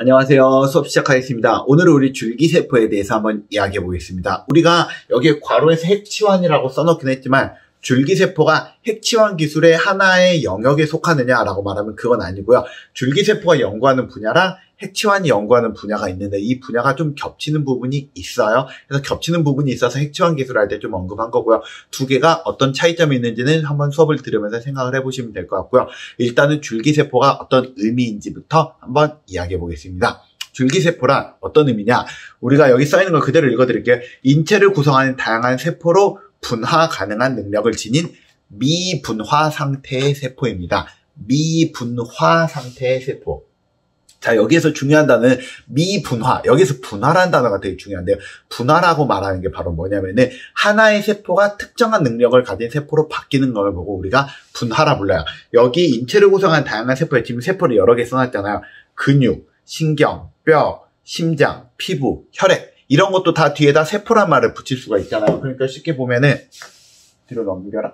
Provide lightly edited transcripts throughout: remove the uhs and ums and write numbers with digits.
안녕하세요. 수업 시작하겠습니다. 오늘은 우리 줄기세포에 대해서 한번 이야기해 보겠습니다. 우리가 여기에 괄호에서 핵치환이라고 써놓긴 했지만 줄기세포가 핵치환 기술의 하나의 영역에 속하느냐라고 말하면 그건 아니고요. 줄기세포가 연구하는 분야랑 핵치환이 연구하는 분야가 있는데 이 분야가 좀 겹치는 부분이 있어요. 그래서 겹치는 부분이 있어서 핵치환 기술을 할 때 좀 언급한 거고요. 두 개가 어떤 차이점이 있는지는 한번 수업을 들으면서 생각을 해보시면 될 것 같고요. 일단은 줄기세포가 어떤 의미인지부터 한번 이야기해 보겠습니다. 줄기세포란 어떤 의미냐? 우리가 여기 써있는 걸 그대로 읽어드릴게요. 인체를 구성하는 다양한 세포로 분화 가능한 능력을 지닌 미분화 상태의 세포입니다. 미분화 상태의 세포. 자, 여기에서 중요한 단어는 미분화. 여기서 분화라는 단어가 되게 중요한데요. 분화라고 말하는 게 바로 뭐냐면은 하나의 세포가 특정한 능력을 가진 세포로 바뀌는 걸 보고 우리가 분화라 불러요. 여기 인체를 구성한 다양한 세포에 지금 세포를 여러 개 써놨잖아요. 근육, 신경, 뼈, 심장, 피부, 혈액 이런 것도 다 뒤에다 세포란 말을 붙일 수가 있잖아요. 그러니까 쉽게 보면은 뒤로 넘겨라.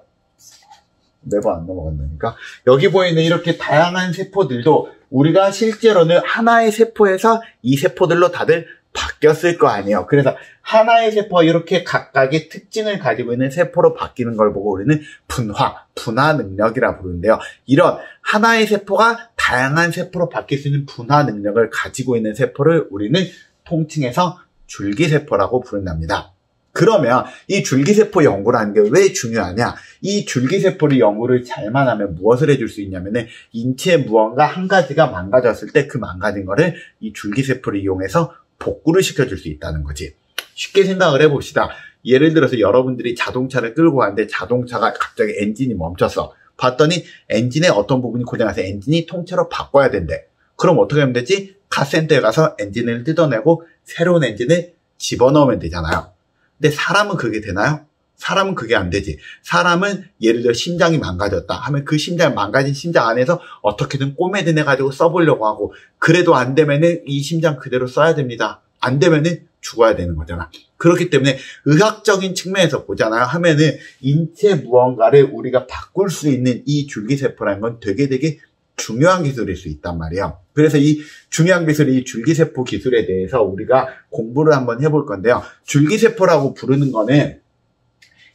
매번 안 넘어간다니까. 여기 보이는 이렇게 다양한 세포들도 우리가 실제로는 하나의 세포에서 이 세포들로 다들 바뀌었을 거 아니에요. 그래서 하나의 세포가 이렇게 각각의 특징을 가지고 있는 세포로 바뀌는 걸 보고 우리는 분화 능력이라 부르는데요. 이런 하나의 세포가 다양한 세포로 바뀔 수 있는 분화 능력을 가지고 있는 세포를 우리는 통칭해서 줄기세포라고 부른답니다. 그러면 이 줄기세포 연구라는 게 왜 중요하냐? 이 줄기세포를 연구를 잘만 하면 무엇을 해줄 수 있냐면은 인체에 무언가 한 가지가 망가졌을 때 그 망가진 거를 이 줄기세포를 이용해서 복구를 시켜줄 수 있다는 거지. 쉽게 생각을 해봅시다. 예를 들어서 여러분들이 자동차를 끌고 가는데 자동차가 갑자기 엔진이 멈췄어. 봤더니 엔진의 어떤 부분이 고장나서 엔진이 통째로 바꿔야 된대. 그럼 어떻게 하면 되지? 카센터에 가서 엔진을 뜯어내고 새로운 엔진을 집어넣으면 되잖아요. 근데 사람은 그게 되나요? 사람은 그게 안 되지. 사람은 예를 들어 심장이 망가졌다 하면 그 심장 망가진 심장 안에서 어떻게든 꼬매드내가지고 써보려고 하고 그래도 안 되면은 이 심장 그대로 써야 됩니다. 안 되면은 죽어야 되는 거잖아. 그렇기 때문에 의학적인 측면에서 보잖아요. 하면은 인체 무언가를 우리가 바꿀 수 있는 이 줄기세포라는 건 되게 중요한 기술일 수 있단 말이에요. 그래서 이 중요한 기술이 이 줄기세포 기술에 대해서 우리가 공부를 한번 해볼 건데요. 줄기세포라고 부르는 거는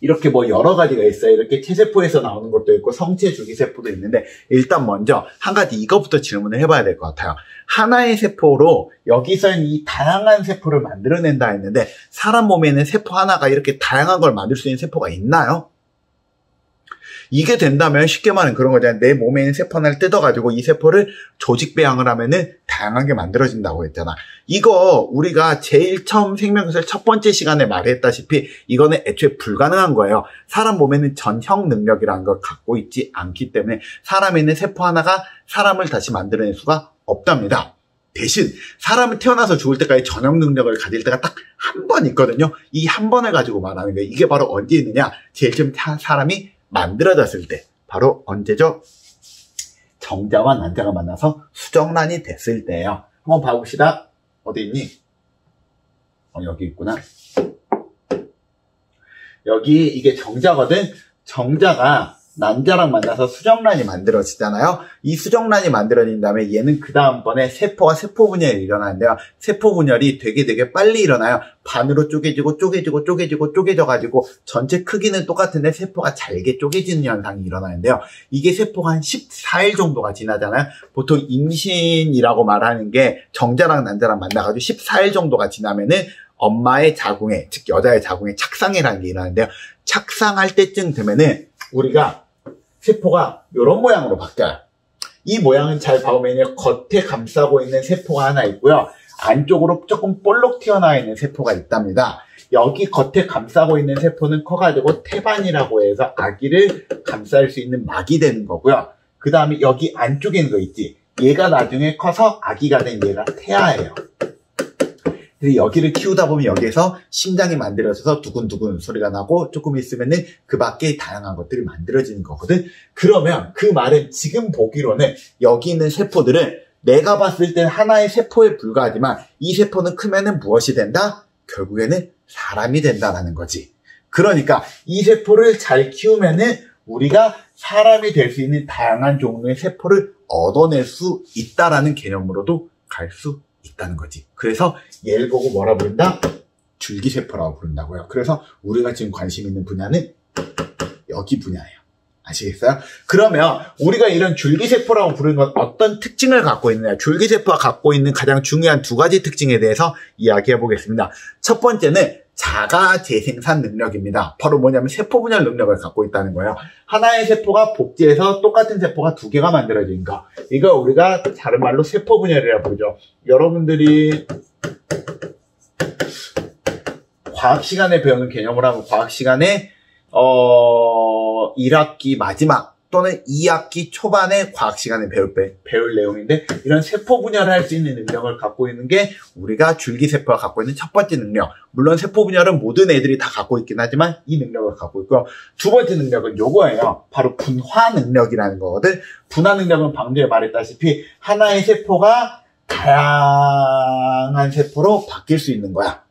이렇게 뭐 여러 가지가 있어요. 이렇게 체세포에서 나오는 것도 있고 성체 줄기세포도 있는데 일단 먼저 한 가지 이것부터 질문을 해봐야 될 것 같아요. 하나의 세포로 여기서는 이 다양한 세포를 만들어낸다 했는데 사람 몸에 있는 세포 하나가 이렇게 다양한 걸 만들 수 있는 세포가 있나요? 이게 된다면 쉽게 말하면 그런 거잖아요. 내 몸에 있는 세포 하나를 뜯어가지고 이 세포를 조직 배양을 하면은 다양한 게 만들어진다고 했잖아. 이거 우리가 제일 처음 생명기술 첫 번째 시간에 말했다시피 이거는 애초에 불가능한 거예요. 사람 몸에는 전형 능력이라는 걸 갖고 있지 않기 때문에 사람에 있는 세포 하나가 사람을 다시 만들어낼 수가 없답니다. 대신 사람은 태어나서 죽을 때까지 전형 능력을 가질 때가 딱 한 번 있거든요. 이 한 번을 가지고 말하는 거예요. 이게 바로 언제 있느냐? 제일 처음 사람이 만들어졌을 때 바로 언제죠? 정자와 난자가 만나서 수정란이 됐을 때예요. 한번 봐봅시다. 어디 있니? 여기 있구나. 여기 이게 정자거든. 정자가 난자랑 만나서 수정란이 만들어지잖아요. 이 수정란이 만들어진 다음에 얘는 그 다음번에 세포가 세포 분열이 일어나는데요. 세포 분열이 되게 빨리 일어나요. 반으로 쪼개져가지고 전체 크기는 똑같은데 세포가 잘게 쪼개지는 현상이 일어나는데요. 이게 세포가 한 14일 정도가 지나잖아요. 보통 임신이라고 말하는 게 정자랑 난자랑 만나가지고 14일 정도가 지나면은 엄마의 자궁에, 즉 여자의 자궁에 착상이라는 게 일어나는데요. 착상할 때쯤 되면은 우리가 세포가 이런 모양으로 바뀌어요. 이 모양은 잘 봐보면 겉에 감싸고 있는 세포가 하나 있고요. 안쪽으로 조금 볼록 튀어나와 있는 세포가 있답니다. 여기 겉에 감싸고 있는 세포는 커가지고 태반이라고 해서 아기를 감쌀 수 있는 막이 되는 거고요. 그 다음에 여기 안쪽에 있는 거 있지. 얘가 나중에 커서 아기가 된 얘가 태아예요. 그래서 여기를 키우다 보면 여기에서 심장이 만들어져서 두근두근 소리가 나고 조금 있으면은 그 밖에 다양한 것들이 만들어지는 거거든. 그러면 그 말은 지금 보기로는 여기 있는 세포들은 내가 봤을 땐 하나의 세포에 불과하지만 이 세포는 크면은 무엇이 된다? 결국에는 사람이 된다라는 거지. 그러니까 이 세포를 잘 키우면은 우리가 사람이 될 수 있는 다양한 종류의 세포를 얻어낼 수 있다라는 개념으로도 갈 수 있다는 거지. 그래서 얘를 보고 뭐라 부른다? 줄기세포라고 부른다고요. 그래서 우리가 지금 관심 있는 분야는 여기 분야예요. 아시겠어요? 그러면 우리가 이런 줄기세포라고 부르는 건 어떤 특징을 갖고 있느냐? 줄기세포가 갖고 있는 가장 중요한 두 가지 특징에 대해서 이야기해 보겠습니다. 첫 번째는 자가 재생산 능력입니다. 바로 뭐냐면 세포 분열 능력을 갖고 있다는 거예요. 하나의 세포가 복제해서 똑같은 세포가 두 개가 만들어진 거. 이거 우리가 다른 말로 세포 분열이라고 부르죠. 여러분들이 과학 시간에 배우는 개념을 하면 과학 시간에 1학기 마지막 또는 2학기 초반에 과학 시간에 배울 내용인데, 이런 세포 분열을 할 수 있는 능력을 갖고 있는 게 우리가 줄기세포가 갖고 있는 첫 번째 능력. 물론 세포 분열은 모든 애들이 다 갖고 있긴 하지만 이 능력을 갖고 있고요. 두 번째 능력은 요거예요. 바로 분화 능력이라는 거거든. 분화 능력은 방금 전에 말했다시피 하나의 세포가 다양한 세포로 바뀔 수 있는 거야.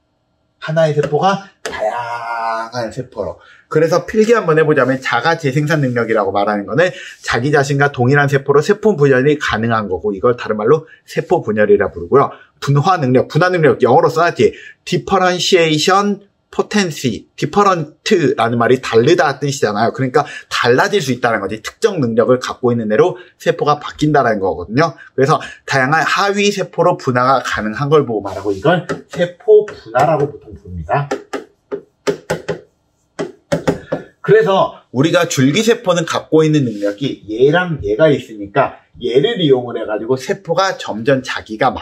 하나의 세포가 다양한 세포로. 그래서 필기 한번 해보자면 자가 재생산 능력이라고 말하는 거는 자기 자신과 동일한 세포로 세포 분열이 가능한 거고, 이걸 다른 말로 세포 분열이라 부르고요. 분화 능력, 영어로 써놨지. differentiation potency, different라는 말이 다르다 뜻이잖아요. 그러니까 달라질 수 있다는 거지. 특정 능력을 갖고 있는 애로 세포가 바뀐다는 거거든요. 그래서 다양한 하위 세포로 분화가 가능한 걸 보고 말하고, 이걸 세포 분화라고 보통 부릅니다. 그래서 우리가 줄기세포는 갖고 있는 능력이 얘랑 얘가 있으니까 얘를 이용을 해가지고 세포가 점점 자기가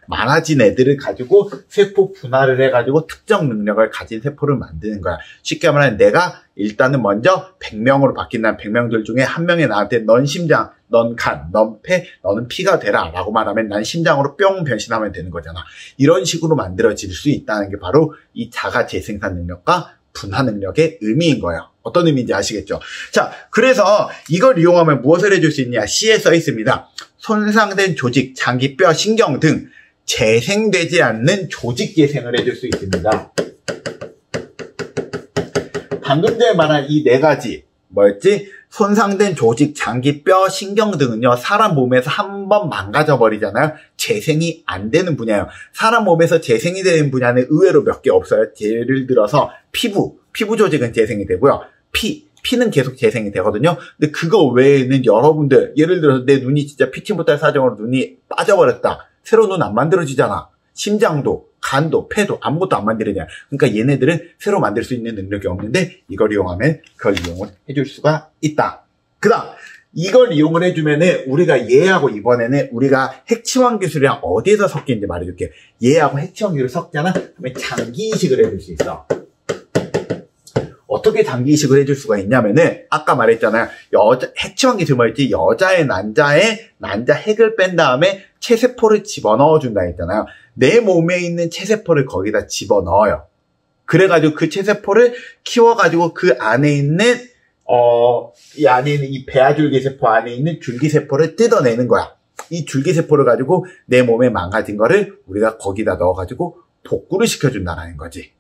많아진 애들을 가지고 세포 분할을 해가지고 특정 능력을 가진 세포를 만드는 거야. 쉽게 말하면 내가 일단은 먼저 100명으로 바뀐다는 100명들 중에 한 명이 나한테 넌 심장, 넌 간, 넌 폐, 너는 피가 되라 라고 말하면 난 심장으로 뿅 변신하면 되는 거잖아. 이런 식으로 만들어질 수 있다는 게 바로 이 자가 재생산 능력과 분화 능력의 의미인 거예요. 어떤 의미인지 아시겠죠? 자, 그래서 이걸 이용하면 무엇을 해줄 수 있냐? C에 써 있습니다. 손상된 조직, 장기, 뼈, 신경 등 재생되지 않는 조직 재생을 해줄 수 있습니다. 방금 전에 말한 이 네 가지 뭐였지? 손상된 조직, 장기, 뼈, 신경 등은요, 사람 몸에서 한번 망가져 버리잖아요. 재생이 안 되는 분야예요. 사람 몸에서 재생이 되는 분야는 의외로 몇 개 없어요. 예를 들어서 피부 조직은 재생이 되고요. 피는 계속 재생이 되거든요. 근데 그거 외에는 여러분들, 예를 들어서 내 눈이 진짜 피치 못할 사정으로 눈이 빠져버렸다. 새로 눈 안 만들어지잖아. 심장도, 간도, 폐도 아무것도 안 만들어지냐. 그러니까 얘네들은 새로 만들 수 있는 능력이 없는데 이걸 이용하면 그걸 이용을 해줄 수가 있다. 그 다음, 이걸 이용을 해주면은 우리가 얘하고 이번에는 우리가 핵치환 기술이랑 어디에서 섞이는지 말해줄게요. 얘하고 핵치환 기술을 섞잖아? 그러면 장기 이식을 해줄 수 있어. 어떻게 장기 이식을 해줄 수가 있냐면은 아까 말했잖아요. 핵치환 기술 뭐였지? 여자의 난자 핵을 뺀 다음에 체세포를 집어넣어 준다 했잖아요. 내 몸에 있는 체세포를 거기다 집어넣어요. 그래가지고 그 체세포를 키워가지고 그 안에 있는 이 안에 있는 이 배아줄기세포 안에 있는 줄기세포를 뜯어내는 거야. 이 줄기세포를 가지고 내 몸에 망가진 거를 우리가 거기다 넣어가지고 복구를 시켜준다는 거지.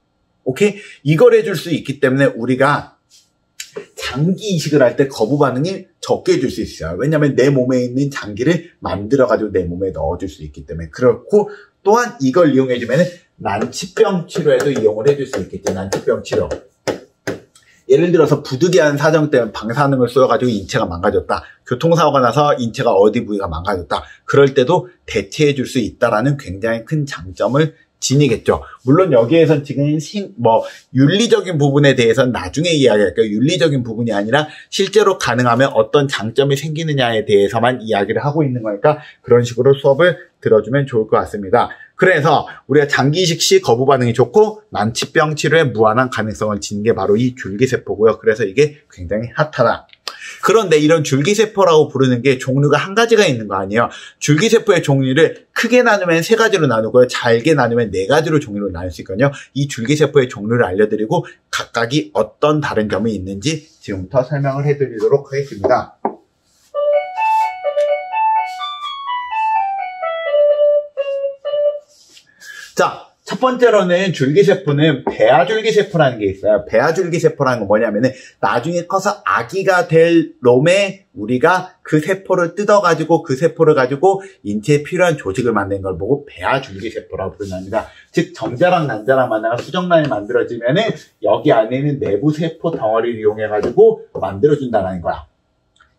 오케이? 이걸 해줄 수 있기 때문에 우리가 장기 이식을 할 때 거부 반응이 적게 해줄 수 있어요. 왜냐면 내 몸에 있는 장기를 만들어가지고 내 몸에 넣어줄 수 있기 때문에. 그렇고 또한 이걸 이용해주면 난치병 치료에도 이용을 해줄 수 있겠지. 난치병 치료. 예를 들어서 부득이한 사정 때문에 방사능을 쏘여가지고 인체가 망가졌다. 교통사고가 나서 인체가 어디 부위가 망가졌다. 그럴 때도 대체해줄 수 있다라는 굉장히 큰 장점을 지니겠죠. 물론 여기에선 지금 윤리적인 부분에 대해서는 나중에 이야기할게요. 윤리적인 부분이 아니라 실제로 가능하면 어떤 장점이 생기느냐에 대해서만 이야기를 하고 있는 거니까 그런 식으로 수업을 들어주면 좋을 것 같습니다. 그래서 우리가 장기 이식 시 거부 반응이 좋고 난치병 치료에 무한한 가능성을 지닌 게 바로 이 줄기세포고요. 그래서 이게 굉장히 핫하다. 그런데 이런 줄기세포라고 부르는 게 종류가 한 가지가 있는 거 아니에요. 줄기세포의 종류를 크게 나누면 세 가지로 나누고요. 잘게 나누면 네 가지로 종류로 나눌 수 있거든요. 이 줄기세포의 종류를 알려드리고 각각이 어떤 다른 점이 있는지 지금부터 설명을 해드리도록 하겠습니다. 자, 첫 번째로는 줄기세포는 배아줄기세포라는 게 있어요. 배아줄기세포라는 건 뭐냐면은 나중에 커서 아기가 될 놈에 우리가 그 세포를 뜯어가지고 그 세포를 가지고 인체에 필요한 조직을 만드는 걸 보고 배아줄기세포라고 부릅니다. 즉 정자랑 난자랑 만나가 수정란이 만들어지면은 여기 안에는 내부 세포 덩어리를 이용해가지고 만들어준다는 거야.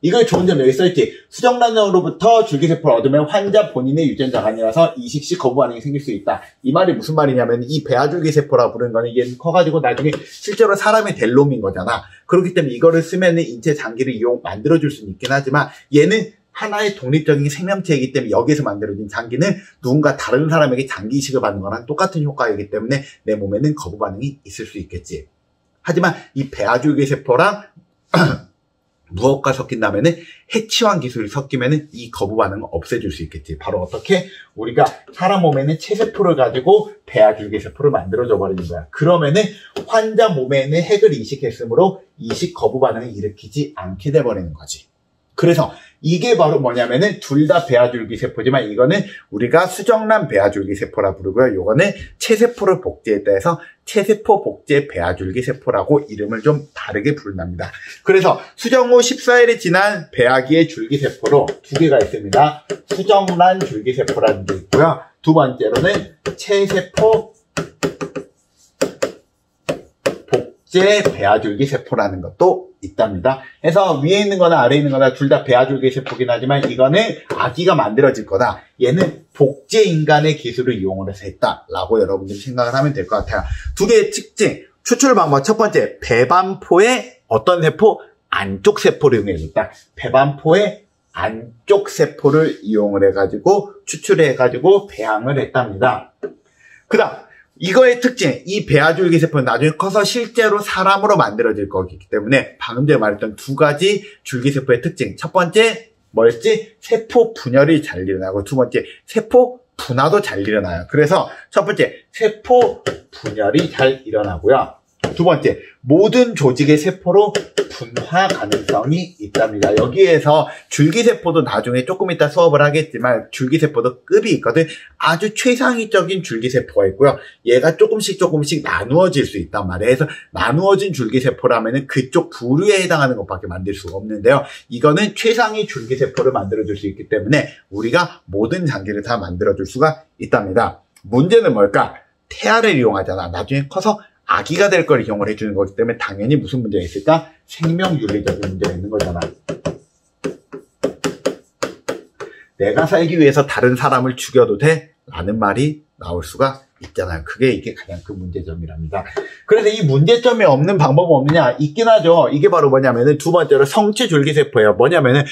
이걸 좋은 점이 여기 써있지. 수정란으로부터 줄기세포를 얻으면 환자 본인의 유전자가 아니라서 이식 시 거부 반응이 생길 수 있다. 이 말이 무슨 말이냐면 이 배아줄기세포라고 부르는 거는 얘는 커가지고 나중에 실제로 사람이 될 놈인 거잖아. 그렇기 때문에 이거를 쓰면 인체 장기를 만들어줄 수는 있긴 하지만 얘는 하나의 독립적인 생명체이기 때문에 여기에서 만들어진 장기는 누군가 다른 사람에게 장기 이식을 받는 거랑 똑같은 효과이기 때문에 내 몸에는 거부 반응이 있을 수 있겠지. 하지만 이 배아줄기세포랑 무엇과 섞인다면은 해치환 기술이 섞이면은 이 거부 반응을 없애줄 수 있겠지. 바로 어떻게? 우리가 사람 몸에는 체세포를 가지고 배아줄기세포를 만들어줘 버리는 거야. 그러면은 환자 몸에는 핵을 이식했으므로 이식 거부 반응을 일으키지 않게 돼버리는 거지. 그래서 이게 바로 뭐냐면은 둘 다 배아줄기세포지만 이거는 우리가 수정란 배아줄기세포라 부르고요. 요거는 체세포를 복제했다 해서 체세포 복제 배아줄기세포라고 이름을 좀 다르게 부른답니다. 그래서 수정 후 14일이 지난 배아기의 줄기세포로 두 개가 있습니다. 수정란 줄기세포라는 게 있고요. 두 번째로는 체세포 복제 배아줄기세포라는 것도 있답니다. 그래서 위에 있는 거나 아래에 있는 거나 둘 다 배아줄기세포긴 하지만 이거는 아기가 만들어질 거다. 얘는 복제 인간의 기술을 이용을 해서 했다라고 여러분들이 생각을 하면 될 것 같아요. 두 개의 특징, 추출 방법. 첫 번째, 배반포의 어떤 세포? 안쪽 세포를 이용해줬다. 배반포의 안쪽 세포를 이용을 해가지고 추출해가지고 배양을 했답니다. 그 다음 이거의 특징, 이 배아줄기세포는 나중에 커서 실제로 사람으로 만들어질 거기 때문에 방금 전에 말했던 두 가지 줄기세포의 특징. 첫 번째 뭐였지? 세포 분열이 잘 일어나고 두 번째 세포 분화도 잘 일어나요. 그래서 첫 번째 세포 분열이 잘 일어나고요. 두 번째 모든 조직의 세포로 분화 가능성이 있답니다. 여기에서 줄기세포도 나중에 조금 이따 수업을 하겠지만 줄기세포도 급이 있거든. 아주 최상위적인 줄기세포가 있고요. 얘가 조금씩 나누어질 수 있단 말이에요. 그래서 나누어진 줄기세포라면 그쪽 부류에 해당하는 것밖에 만들 수가 없는데요. 이거는 최상위 줄기세포를 만들어줄 수 있기 때문에 우리가 모든 장기를 다 만들어줄 수가 있답니다. 문제는 뭘까? 태아를 이용하잖아. 나중에 커서 아기가 될 걸 이용을 해주는 거기 때문에 당연히 무슨 문제가 있을까? 생명윤리적인 문제가 있는 거잖아. 내가 살기 위해서 다른 사람을 죽여도 돼? 라는 말이 나올 수가 있잖아요. 이게 가장 큰 문제점이랍니다. 그래서 이 문제점이 없는 방법은 없느냐? 있긴 하죠. 이게 바로 뭐냐면은 두 번째로 성체 줄기세포예요. 뭐냐면은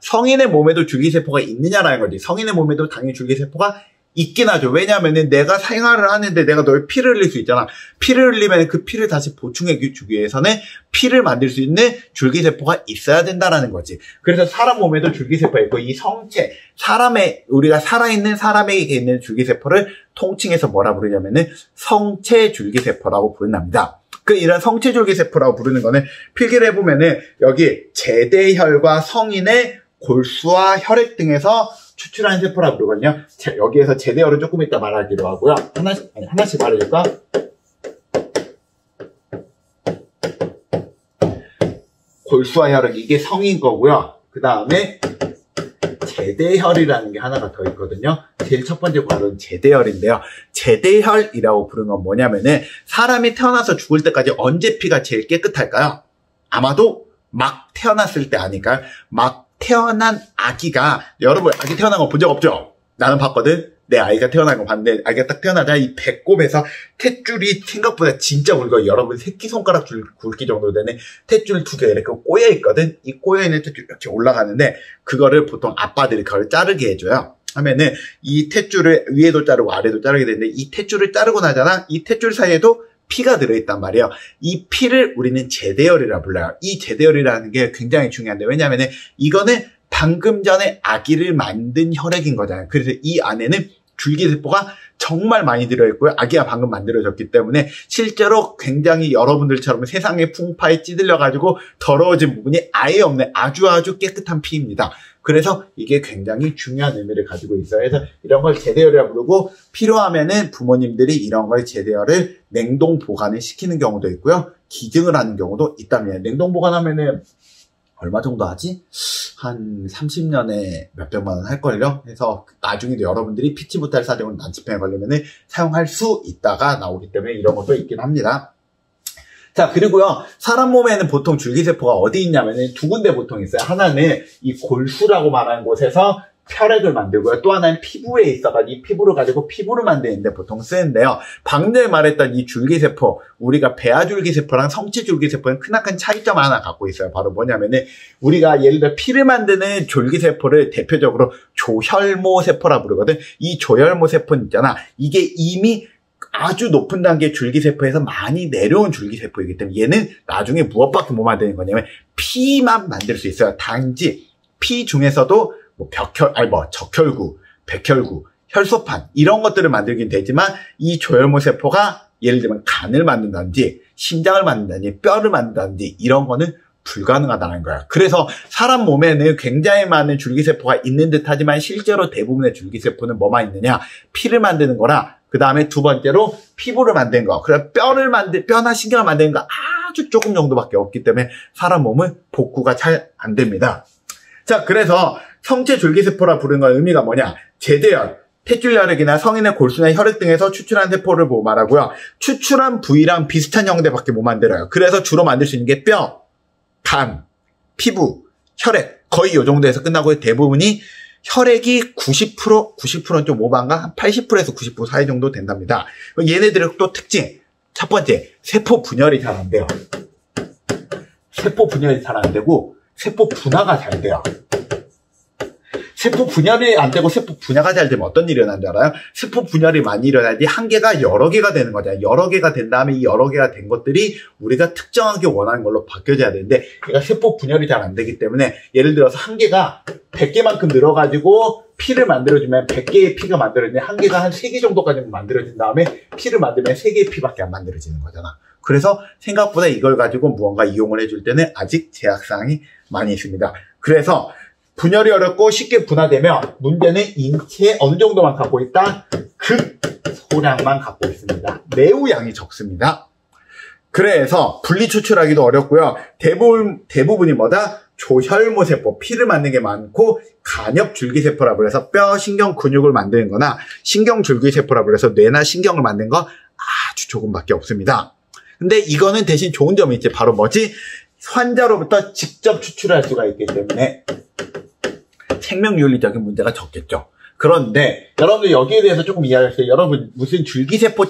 성인의 몸에도 줄기세포가 있느냐라는 거지. 성인의 몸에도 당연히 줄기세포가 있긴 하죠. 왜냐면은 내가 생활을 하는데 내가 너의 피를 흘릴 수 있잖아. 피를 흘리면 그 피를 다시 보충해 주기 위해서는 피를 만들 수 있는 줄기세포가 있어야 된다라는 거지. 그래서 사람 몸에도 줄기세포가 있고 이 성체, 우리가 살아있는 사람에게 있는 줄기세포를 통칭해서 뭐라 부르냐면은 성체 줄기세포라고 부른답니다. 이런 성체 줄기세포라고 부르는 거는 필기를 해보면은 여기 제대혈과 성인의 골수와 혈액 등에서 추출한 세포라고 부르거든요. 여기에서 제대혈은 조금 이따 말하기로 하고요. 하나씩 말해줄까? 골수와 혈액, 이게 성인 거고요. 그 다음에 제대혈이라는 게 하나가 더 있거든요. 제일 첫 번째 바로 제대혈인데요. 제대혈이라고 부르는 건 뭐냐면은 사람이 태어나서 죽을 때까지 언제 피가 제일 깨끗할까요? 아마도 막 태어났을 때 아닐까요? 막 태어난 아기가, 여러분 아기 태어난 거 본 적 없죠? 나는 봤거든. 내 아이가 태어난 거 봤는데 아기가 딱 태어나자 이 배꼽에서 탯줄이 생각보다 진짜 굵어요. 여러분 새끼손가락 굵기 정도 되는 탯줄 두 개가 이렇게 꼬여 있거든. 이 꼬여 있는 탯줄 이렇게 올라가는데 그거를 보통 아빠들이 그걸 자르게 해줘요. 하면은 이 탯줄을 위에도 자르고 아래도 자르게 되는데 이 탯줄을 자르고 나잖아. 이 탯줄 사이에도 피가 들어있단 말이에요. 이 피를 우리는 제대혈이라 불러요. 이 제대혈이라는 게 굉장히 중요한데 왜냐면은 이거는 방금 전에 아기를 만든 혈액인 거잖아요. 그래서 이 안에는 줄기세포가 정말 많이 들어있고요. 아기가 방금 만들어졌기 때문에 실제로 굉장히 여러분들처럼 세상의 풍파에 찌들려가지고 더러워진 부분이 아예 없는 아주 깨끗한 피입니다. 그래서 이게 굉장히 중요한 의미를 가지고 있어요. 그래서 이런 걸 제대열이라고 부르고 필요하면은 부모님들이 이런 걸 제대열을 냉동 보관을 시키는 경우도 있고요. 기증을 하는 경우도 있답니다. 냉동 보관하면은 얼마 정도 하지? 한 30년에 몇백만 원 할걸요? 그래서 나중에도 여러분들이 피치 못할 사정으로 난치병에 걸리면은 사용할 수 있다가 나오기 때문에 이런 것도 있긴 합니다. 자, 그리고요, 사람 몸에는 보통 줄기세포가 어디 있냐면은 두 군데 보통 있어요. 하나는 이 골수라고 말하는 곳에서 혈액을 만들고요. 또 하나는 피부에 있어가지고 이 피부를 가지고 피부를 만드는데 보통 쓰는데요. 방금 전에 말했던 이 줄기세포, 우리가 배아줄기세포랑 성체줄기세포는 크나큰 차이점 하나 갖고 있어요. 바로 뭐냐면은 우리가 예를 들어 피를 만드는 줄기세포를 대표적으로 조혈모세포라 부르거든. 이 조혈모세포는 있잖아. 이게 이미 아주 높은 단계의 줄기세포에서 많이 내려온 줄기세포이기 때문에 얘는 나중에 무엇밖에 못 만드는 거냐면 피만 만들 수 있어요. 단지 피 중에서도 적혈구, 백혈구, 혈소판 이런 것들을 만들긴 되지만 이 조혈모세포가 예를 들면 간을 만든다든지 심장을 만든다든지 뼈를 만든다든지 이런 거는 불가능하다는 거야. 그래서 사람 몸에는 굉장히 많은 줄기세포가 있는 듯 하지만 실제로 대부분의 줄기세포는 뭐만 있느냐? 피를 만드는 거라 그 다음에 두 번째로 피부를 만드는 거. 그래서 뼈나 신경을 만드는 거 아주 조금 정도밖에 없기 때문에 사람 몸은 복구가 잘 안 됩니다. 자, 그래서 성체 줄기세포라 부르는 건 의미가 뭐냐? 제대열, 탯줄혈액이나 성인의 골수나 혈액 등에서 추출한 세포를 보고 말하고요. 추출한 부위랑 비슷한 형태밖에 못 만들어요. 그래서 주로 만들 수 있는 게 뼈, 간, 피부, 혈액 거의 이 정도에서 끝나고 대부분이 혈액이 90%는 좀 오반가? 한 80%에서 90% 사이 정도 된답니다. 얘네들의 또 특징. 첫 번째, 세포 분열이 잘 안 돼요. 세포 분열이 잘 안 되고, 세포 분화가 잘 돼요. 세포 분열이 안 되고 세포 분화가 잘 되면 어떤 일이 일어나는 줄 알아요? 세포 분열이 많이 일어나야지 한 개가 여러 개가 되는 거잖아요. 여러 개가 된 다음에 이 여러 개가 된 것들이 우리가 특정하게 원하는 걸로 바뀌어져야 되는데 얘가 세포 분열이 잘 안 되기 때문에 예를 들어서 한 개가 100개만큼 늘어가지고 피를 만들어주면 100개의 피가 만들어지는데 한 개가 한 3개 정도까지만 만들어진 다음에 피를 만들면 3개의 피밖에 안 만들어지는 거잖아. 그래서 생각보다 이걸 가지고 무언가 이용을 해줄 때는 아직 제약사항이 많이 있습니다. 그래서 분열이 어렵고 쉽게 분화되면 문제는 인체에 어느 정도만 갖고 있다? 극소량만 갖고 있습니다. 매우 양이 적습니다. 그래서 분리추출하기도 어렵고요. 대부분이 뭐다? 조혈모세포, 피를 만드는 게 많고 간엽줄기세포라고 해서 뼈, 신경, 근육을 만드는 거나 신경줄기세포라고 해서 뇌나 신경을 만드는 거 아주 조금밖에 없습니다. 근데 이거는 대신 좋은 점이 있지. 바로 뭐지? 환자로부터 직접 추출할 수가 있기 때문에 생명윤리적인 문제가 적겠죠. 그런데 여러분들 여기에 대해서 조금 이해하셨어요? 여러분 무슨 줄기세포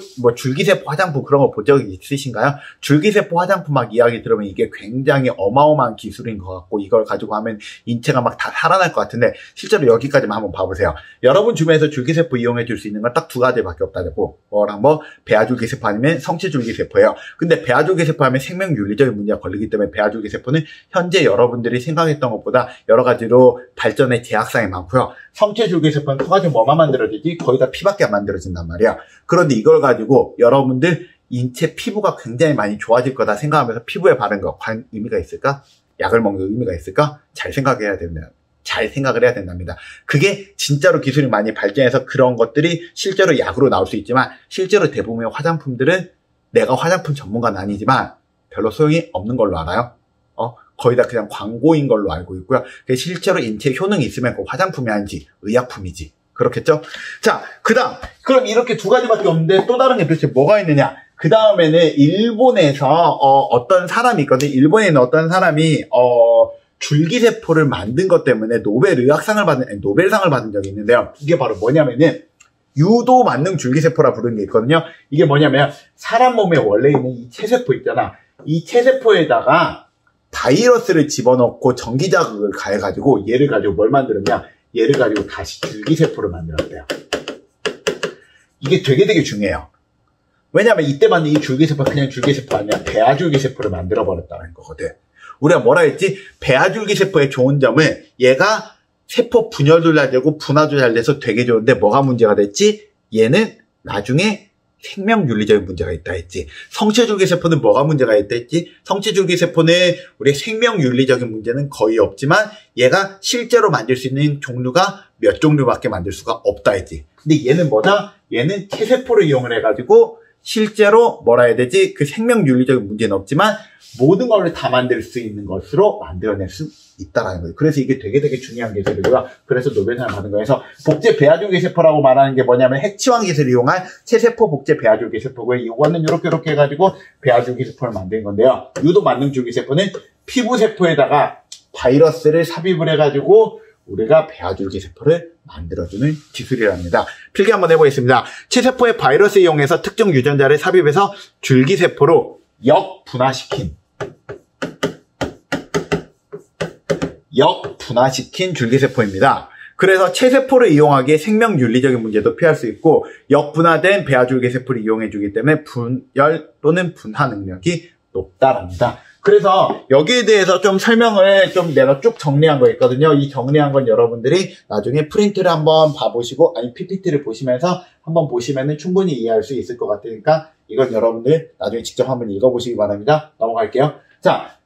화장품 그런 거 본 적이 있으신가요? 줄기세포 화장품 막 이야기 들으면 이게 굉장히 어마어마한 기술인 것 같고 이걸 가지고 하면 인체가 막 다 살아날 것 같은데 실제로 여기까지만 한번 봐보세요. 여러분 주변에서 줄기세포 이용해 줄 수 있는 건 딱 두 가지밖에 없다고. 뭐랑 배아줄기세포 아니면 성체줄기세포예요. 근데 배아줄기세포 하면 생명윤리적인 문제가 걸리기 때문에 배아줄기세포는 현재 여러분들이 생각했던 것보다 여러 가지로 발전의 제약사항이 많고요. 성체줄기세포는 커가지고 뭐만 만들어지지? 거의 다 피밖에 안 만들어진단 말이야. 그런데 이걸 가지고 여러분들 인체 피부가 굉장히 많이 좋아질 거다 생각하면서 피부에 바른 거 과연 의미가 있을까? 약을 먹는 의미가 있을까? 잘 생각을 해야 된답니다. 그게 진짜로 기술이 많이 발전해서 그런 것들이 실제로 약으로 나올 수 있지만 실제로 대부분의 화장품들은 내가 화장품 전문가는 아니지만 별로 소용이 없는 걸로 알아요. 거의 다 그냥 광고인 걸로 알고 있고요. 실제로 인체에 효능이 있으면 그 화장품이 아닌지 의약품이지. 그렇겠죠? 자, 그럼 이렇게 두 가지밖에 없는데 또 다른 게 도대체 뭐가 있느냐? 그 다음에는 일본에서 어떤 사람이 있거든. 일본에 있는 어떤 사람이 줄기세포를 만든 것 때문에 노벨상을 받은 적이 있는데요. 이게 바로 뭐냐면은 유도 만능 줄기세포라 부르는 게 있거든요. 이게 뭐냐면 사람 몸에 원래 있는 이 체세포 있잖아. 이 체세포에다가 바이러스를 집어넣고 전기자극을 가해가지고 얘를 가지고 뭘 만들었냐? 얘를 가지고 다시 줄기세포를 만들었대요. 이게 되게 중요해요. 왜냐면 이때 만든 이 줄기세포가 그냥 줄기세포 아니야. 배아줄기세포를 만들어버렸다는 거거든. 우리가 뭐라 했지? 배아줄기세포의 좋은 점은 얘가 세포 분열도 잘 되고 분화도 잘 돼서 되게 좋은데 뭐가 문제가 됐지? 얘는 나중에 생명윤리적인 문제가 있다 했지. 성체줄기세포는 뭐가 문제가 있다 했지? 성체줄기세포는 우리 생명윤리적인 문제는 거의 없지만 얘가 실제로 만들 수 있는 종류가 몇 종류밖에 만들 수가 없다 했지. 근데 얘는 뭐다? 얘는 체세포를 이용을 해가지고 실제로 뭐라 해야 되지? 그 생명윤리적인 문제는 없지만 모든 걸 다 만들 수 있는 것으로 만들어낼 수 있다라는 거예요. 그래서 이게 되게 중요한 기술이고요. 그래서 노벨상을 받은 거예요. 그래서 복제 배아줄기세포라고 말하는 게 뭐냐면 핵치환 기술을 이용한 체세포 복제 배아줄기세포고요. 이거는 이렇게 해가지고 배아줄기세포를 만든 건데요. 유도 만능줄기세포는 피부세포에다가 바이러스를 삽입을 해가지고 우리가 배아줄기세포를 만들어주는 기술이랍니다. 필기 한번 해보겠습니다. 체세포의 바이러스 이용해서 특정 유전자를 삽입해서 줄기세포로 역분화시킨 줄기세포입니다. 그래서 체세포를 이용하기에 생명윤리적인 문제도 피할 수 있고 역분화된 배아줄기세포를 이용해주기 때문에 분열 또는 분화 능력이 높다랍니다. 그래서 여기에 대해서 좀 설명을 좀 내가 쭉 정리한 거 있거든요. 이 정리한 건 여러분들이 나중에 프린트를 한번 봐보시고 아니 PPT를 보시면서 한번 보시면 충분히 이해할 수 있을 것 같으니까 이건 여러분들 나중에 직접 한번 읽어보시기 바랍니다. 넘어갈게요. 자,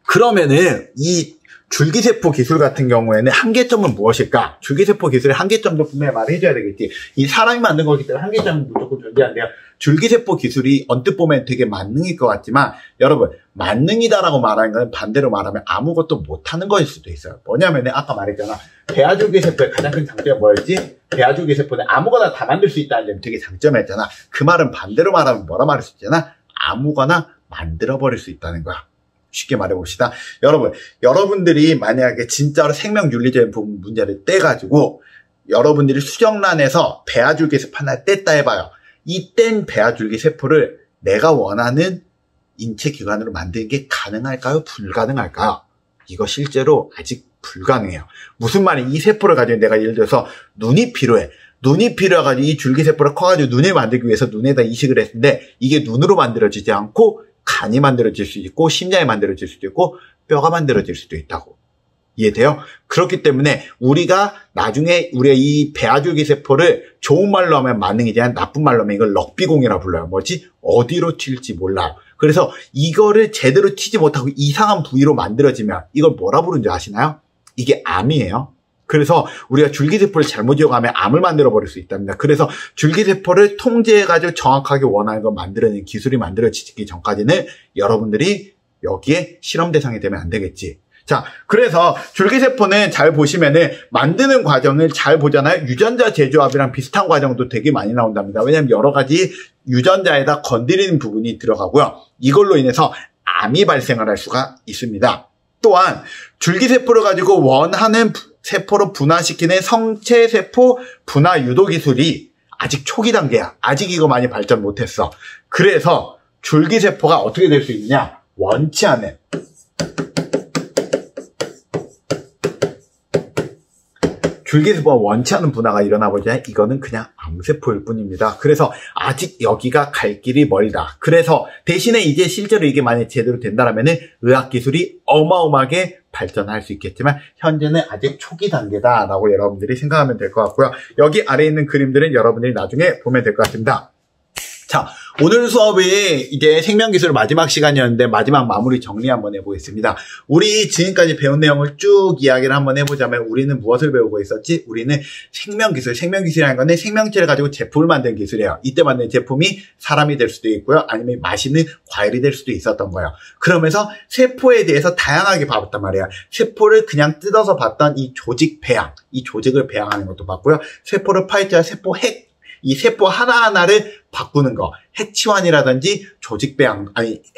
그러면은 이 줄기세포 기술 같은 경우에는 한계점은 무엇일까? 줄기세포 기술의 한계점도 분명히 말해줘야 되겠지. 이 사람이 만든 거기 때문에 한계점은 무조건 존재한대요. 줄기세포 기술이 언뜻 보면 되게 만능일 것 같지만 여러분 만능이다라고 말하는 건 반대로 말하면 아무것도 못하는 거일 수도 있어요. 뭐냐면 아까 말했잖아. 배아줄기세포의 가장 큰 장점이 뭐였지? 배아줄기세포는 아무거나 다 만들 수 있다는 점이 되게 장점이었잖아. 그 말은 반대로 말하면 뭐라 말할 수 있잖아. 아무거나 만들어버릴 수 있다는 거야. 쉽게 말해봅시다. 여러분들이 만약에 진짜로 생명윤리적인 부분 문제를 떼가지고 여러분들이 수정란에서 배아줄기세포 하나 뗐다 해봐요. 이 뗀 배아줄기세포를 내가 원하는 인체기관으로 만드는 게 가능할까요? 불가능할까요? 이거 실제로 아직 불가능해요. 무슨 말이야? 이 세포를 가지고 내가 예를 들어서 눈이 필요해. 눈이 필요해가지고 이 줄기세포를 커가지고 눈을 만들기 위해서 눈에다 이식을 했는데 이게 눈으로 만들어지지 않고 간이 만들어질 수 있고 심장이 만들어질 수도 있고 뼈가 만들어질 수도 있다고. 이해돼요? 그렇기 때문에 우리가 나중에 우리가 이 배아줄기세포를 좋은 말로 하면 만능이지만 나쁜 말로 하면 이걸 럭비공이라 불러요. 뭐지? 어디로 튈지 몰라요. 그래서 이거를 제대로 튀지 못하고 이상한 부위로 만들어지면 이걸 뭐라 부르는지 아시나요? 이게 암이에요. 그래서 우리가 줄기세포를 잘못 이용하면 암을 만들어버릴 수 있답니다. 그래서 줄기세포를 통제해가지고 정확하게 원하는 걸 만들어내는 기술이 만들어지기 전까지는 여러분들이 여기에 실험 대상이 되면 안 되겠지. 자, 그래서 줄기세포는 잘 보시면은 만드는 과정을 잘 보잖아요. 유전자 재조합이랑 비슷한 과정도 되게 많이 나온답니다. 왜냐하면 여러 가지 유전자에다 건드리는 부분이 들어가고요. 이걸로 인해서 암이 발생을 할 수가 있습니다. 또한 줄기세포를 가지고 원하는 세포로 분화시키는 성체세포 분화 유도 기술이 아직 초기 단계야. 아직 이거 많이 발전 못했어. 그래서 줄기세포가 어떻게 될 수 있느냐? 원치 않은 줄기세포가 원치 않은 분화가 일어나 보자 이거는 그냥 암세포일 뿐입니다. 그래서 아직 여기가 갈 길이 멀다. 그래서 대신에 이제 실제로 이게 만약 제대로 된다라면은 의학기술이 어마어마하게 발전할 수 있겠지만 현재는 아직 초기 단계다라고 여러분들이 생각하면 될 것 같고요. 여기 아래에 있는 그림들은 여러분들이 나중에 보면 될 것 같습니다. 자, 오늘 수업이 이제 생명기술 마지막 시간이었는데 마지막 마무리 정리 한번 해보겠습니다. 우리 지금까지 배운 내용을 쭉 이야기를 한번 해보자면 우리는 무엇을 배우고 있었지? 우리는 생명기술이라는 건 생명체를 가지고 제품을 만드는 기술이에요. 이때 만든 제품이 사람이 될 수도 있고요. 아니면 맛있는 과일이 될 수도 있었던 거예요. 그러면서 세포에 대해서 다양하게 봐봤단 말이에요. 세포를 그냥 뜯어서 봤던 이 조직 배양, 이 조직을 배양하는 것도 봤고요. 세포를 파헤쳐 세포 핵, 이 세포 하나하나를 바꾸는 거, 핵치환이라든지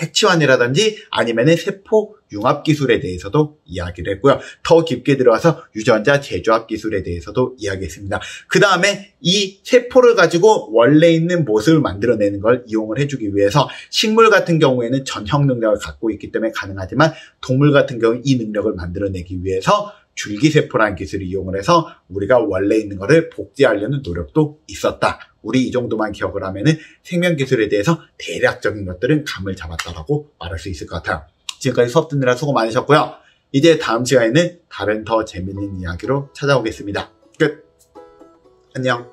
핵치환이라든지 아니면은 세포 융합 기술에 대해서도 이야기를 했고요. 더 깊게 들어가서 유전자 재조합 기술에 대해서도 이야기했습니다. 그 다음에 이 세포를 가지고 원래 있는 모습을 만들어내는 걸 이용을 해주기 위해서 식물 같은 경우에는 전형 능력을 갖고 있기 때문에 가능하지만 동물 같은 경우는 이 능력을 만들어내기 위해서 줄기세포라는 기술을 이용을 해서 우리가 원래 있는 거를 복제하려는 노력도 있었다. 우리 이 정도만 기억을 하면은 생명기술에 대해서 대략적인 것들은 감을 잡았다라고 말할 수 있을 것 같아요. 지금까지 수업 듣느라 수고 많으셨고요. 이제 다음 시간에는 다른 더 재밌는 이야기로 찾아오겠습니다. 끝. 안녕.